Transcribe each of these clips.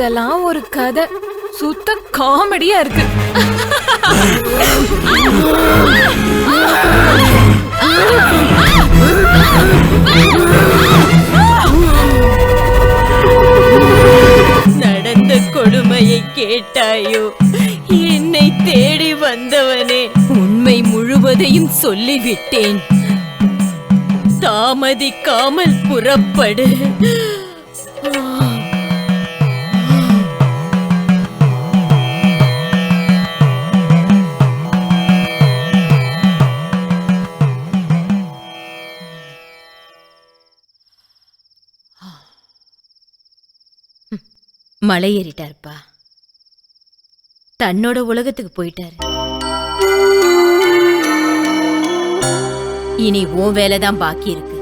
இதெல்லாம் ஒரு கதை, சுத்த காமெடியா இருக்கு. நடந்த கொடுமையை கேட்டாயோ? என்னை தேடி வந்தவனே, உண்மை முழுவதையும் சொல்லிவிட்டேன். தாமதிக்காமல் புறப்படு. மலை ஏறிட்டாருப்பா. தன்னோட உலகத்துக்கு போயிட்டாரு. இனி உன் வேலைதான் பாக்கி இருக்கு.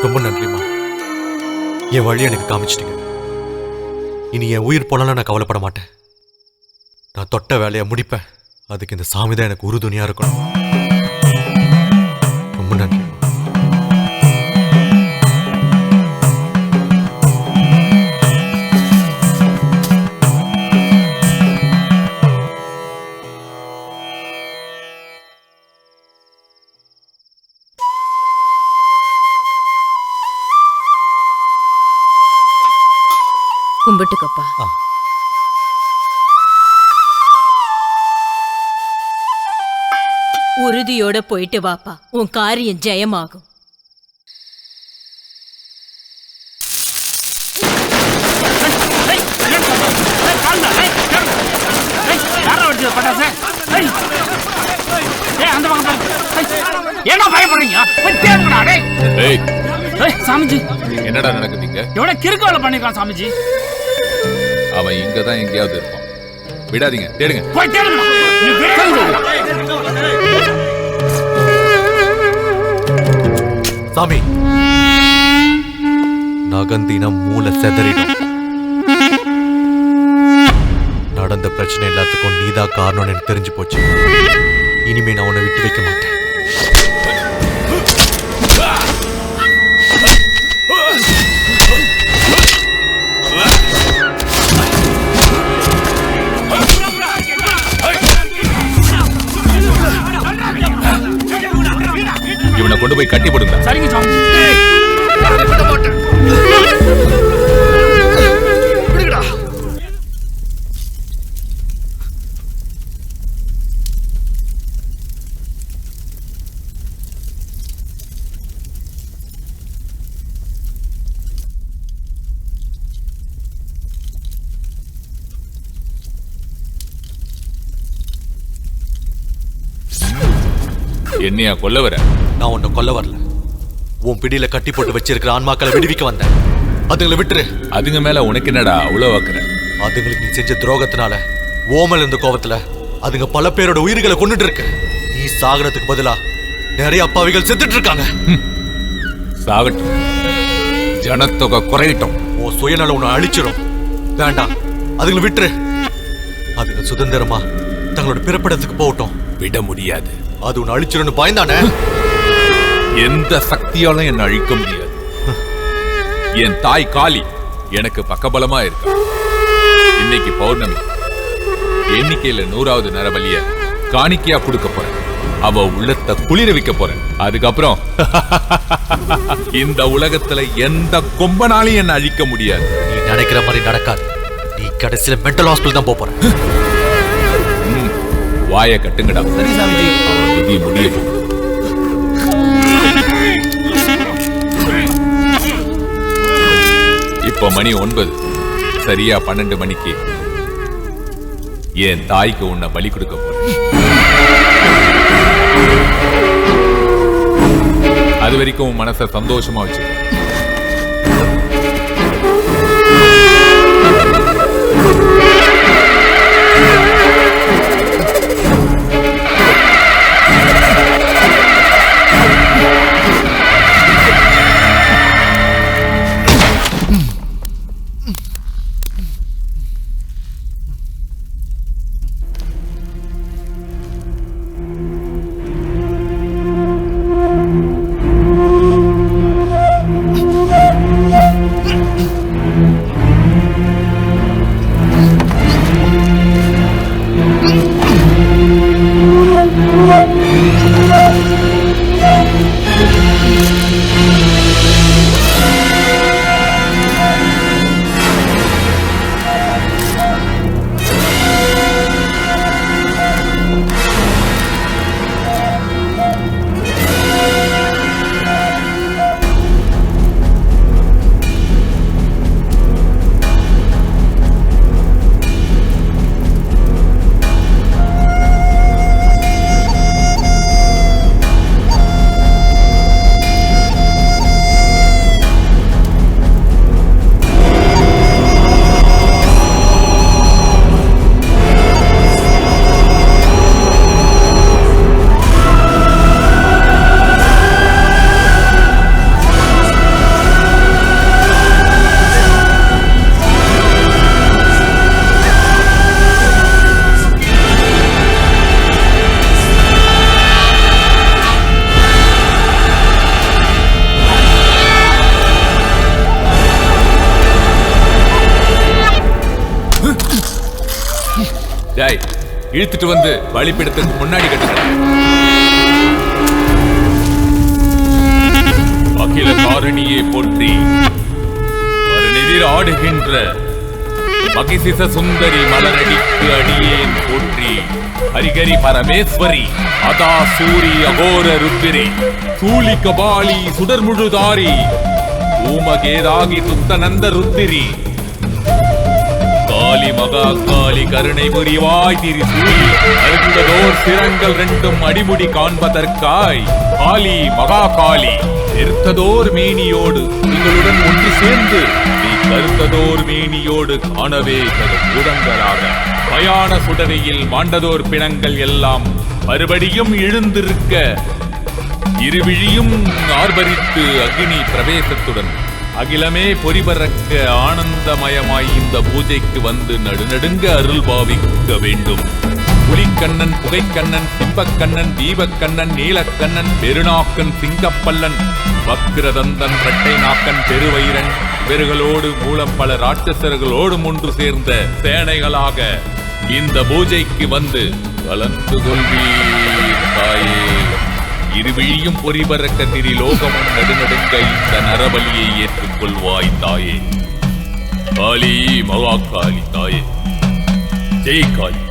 ரொம்ப நன்றிமா, என் வழி எனக்கு காமிச்சிட்டீங்க. இனி என் உயிர் போனாலும் நான் கவலைப்பட மாட்டேன். நான் தொட்ட வேலையை முடிப்பேன். அதுக்கு இந்த சாமி தான் எனக்கு உறுதுணையா இருக்கணும். ரொம்ப நன்றி. கும்பிட்டுக்கப்பா. உறுதியோட போயிட்டு வாப்பா, உன் காரியம் ஜெயமாகும். என்னடா நடக்குதுங்க? எவ்வளவு கிறுக்கு வேலை பண்ணிருக்கான் சாமிஜி. அவன் இங்கதான் எங்கேயாவது இருப்பான். விடாதீங்க, தேடுங்க. போய் தேடுங்க. சாமி, நகந்தினா மூளை செதறிடும். நடந்த பிரச்சனை எல்லாத்துக்கும் நீதான் காரணம்னு எனக்கு தெரிஞ்சு போச்சு. இனிமே நான் உன்னை விட்டு வைக்க மாட்டேன். இவனை கொண்டு போய் கட்டி போடுங்க. சரிங்க சாமி. என்னையா கொல்ல வர? நான் உன்னை கொல்ல வரல. உன் பிடியில கட்டி போட்டு வச்சிருக்கிற ஆன்மாக்களை விடுவிக்க வந்தேன். அதுங்களை விட்டுரு. அதுங்க மேல உனக்கு என்னடா அவ்வளவு வைக்கிற? அதுங்களுக்கு நீ செஞ்ச துரோகத்தினால, ஓமல் இருந்த கோபத்துல அதுங்க பல பேரோட உயிர்களை கொண்டுட்டு இருக்கு. நீ சாகறதுக்கு பதிலா நிறைய அப்பாவிகள் செத்துட்டு இருக்காங்க. சாகட்டும், ஜனத்தொகை குறையட்டும். உன் சுயநலம் உன்னை அழிச்சிடும். வேண்டாம், அதுங்களை விட்டுரு. அதுங்க சுதந்திரமா தங்களோட பிறப்பிடத்துக்கு போகட்டும். விட முடியாது. அது உன்னை அழிச்சிடும் பயந்தானே. எந்த சக்தியாலும் என்ன அழிக்க முடியாது. என் தாய் காளி எனக்கு பக்கபலமா இருக்கா. இன்னைக்கு பௌர்ணமி, எண்ணிக்கையில 100வது நரபலிய காணிக்கையா கொடுக்க போறேன். அவ உள்ளத்தை குளிர வைக்க போறேன். அதுக்கப்புறம் இந்த உலகத்துல எந்த கொம்பனாலையும் என்ன அழிக்க முடியாது. நீ நினைக்கிற மாதிரி நடக்காது. நீ கடைசியில மென்டல் ஹாஸ்பிட்டல் தான் போற. வாய கட்டுங்கடா. சரி சாமிஜி. விதி முடிய போகுது. இப்ப மணி 9. சரியா 12 மணிக்கு என் தாய்க்கு உன்னை பலி கொடுக்க போறேன். அது வரைக்கும் உன் மனசை சந்தோஷமா வச்சு. இழுத்துட்டு வந்து பலிப்பிடத்துக்கு முன்னாடி கட்டுங்க. அகில காரணியே போற்றி எதிர் ஆடுகின்ற மகிசிச சுந்தரி மலரடிக்கு அடியேன் போற்றி. ஹரிகரி பரமேஸ்வரி அதா சூரி அகோர ருத்திரி சூலி கபாலி சுடர்முழுதாரி ஊமகேதாகி துத்தநந்த ருத்திரி காளி மகா காளி கருணை புரிவாய் திரிசூலி அருந்ததோர் சிரங்கள் ரெண்டும் அடிமுடி காண்பதற்காய் காளி மகா காளி நிறுத்ததோர் மேனியோடு உங்களுடன் ஒன்று சேர்ந்து நீ கருத்ததோர் மேனியோடு காணவே கூடங்களாக பயான சுடரையில் மாண்டதோர் பிணங்கள் எல்லாம் மறுபடியும் எழுந்திருக்க இருவிழியும் ஆர்ப்பரித்து அக்னி பிரவேசத்துடன் அகிலமே பொறிபறக்க ஆனந்தமயமாய் இந்த பூஜைக்கு வந்து நடுநடுங்க அருள் பாவிக்க வேண்டும். புலிக்கண்ணன் புகைக்கண்ணன் சிம்பக்கண்ணன் தீபக்கண்ணன் நீலக்கண்ணன் பெருநாக்கன் சிங்கப்பல்லன் வக்ரதந்தன் இரட்டை நாக்கன் பெருவயிரன் இவர்களோடு மூலம் பல ராட்சசர்களோடும் ஒன்று சேர்ந்த சேனைகளாக இந்த பூஜைக்கு வந்து கலந்து கொள்வீர் தாயே. இருவிழியும் பொறிபறக்க திரிலோகமும் நடுநடுங்க இந்த நரபலியை ஏற்றுக்கொள்வாய் தாயே. காளி மகா காளி தாயே, ஜெய் காளி.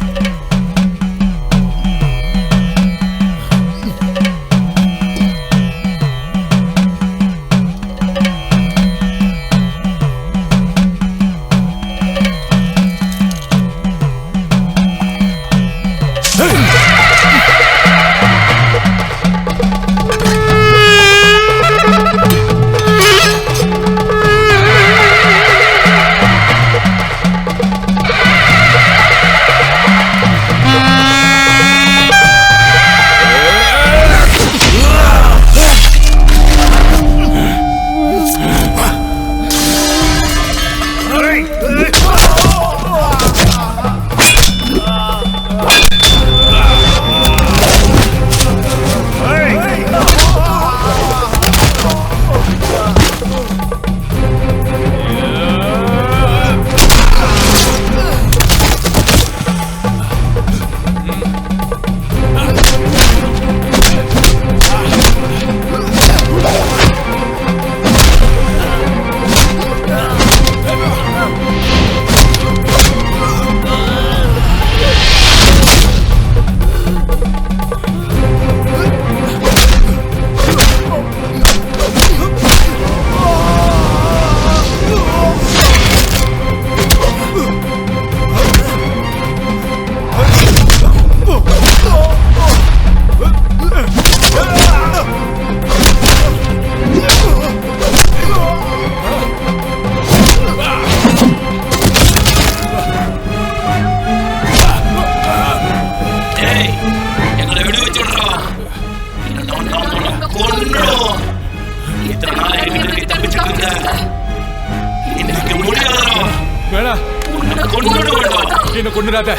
என்ன கொண்டுடாத,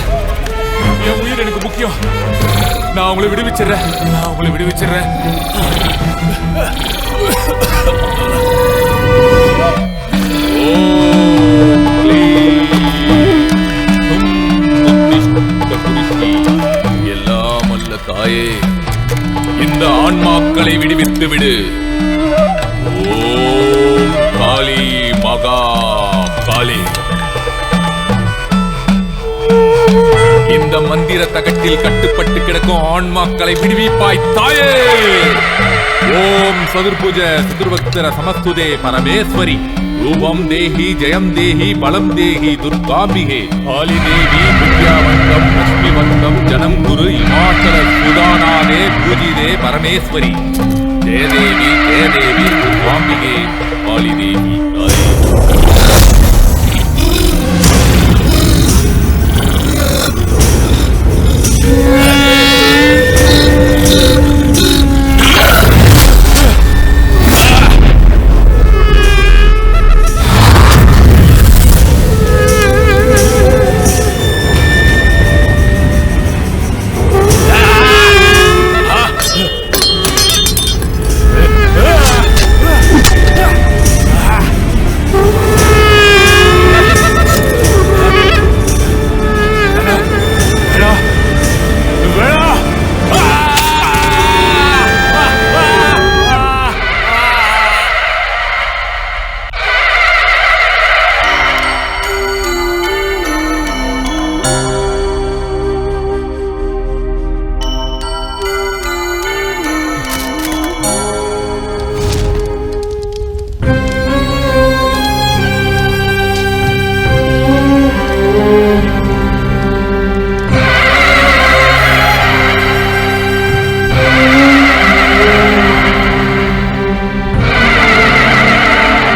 என் உயிர் எனக்கு முக்கியம். நான் உங்களை விடுவிச்சிடுறேன். எல்லாம் அல்ல தாயே, இந்த ஆன்மாக்களை விடுவித்து விடு. ஓம் காளி மகா காளி. இந்த மந்திர தகட்டில் கட்டுப்பட்டு கிடக்கும் ஆன்மாக்களை விடுவிப்பாய் தாயே. ஓம் சதுர்புஜ சதுர்வக்ர சமஸ்துதே பரமேஸ்வரி ரூபம் தேஹி ஜெயம் தேஹி பலம் தேஹி துர்காம்பிகே காளி தேவி வித்யாவந்தம் லட்சுமிவந்தம் ஜனம் குரு இமாச்சல சுதானாதே பூஜிதே பரமேஸ்வரி. ஜெயதேவி துர்காம்பிகே காளி தேவி.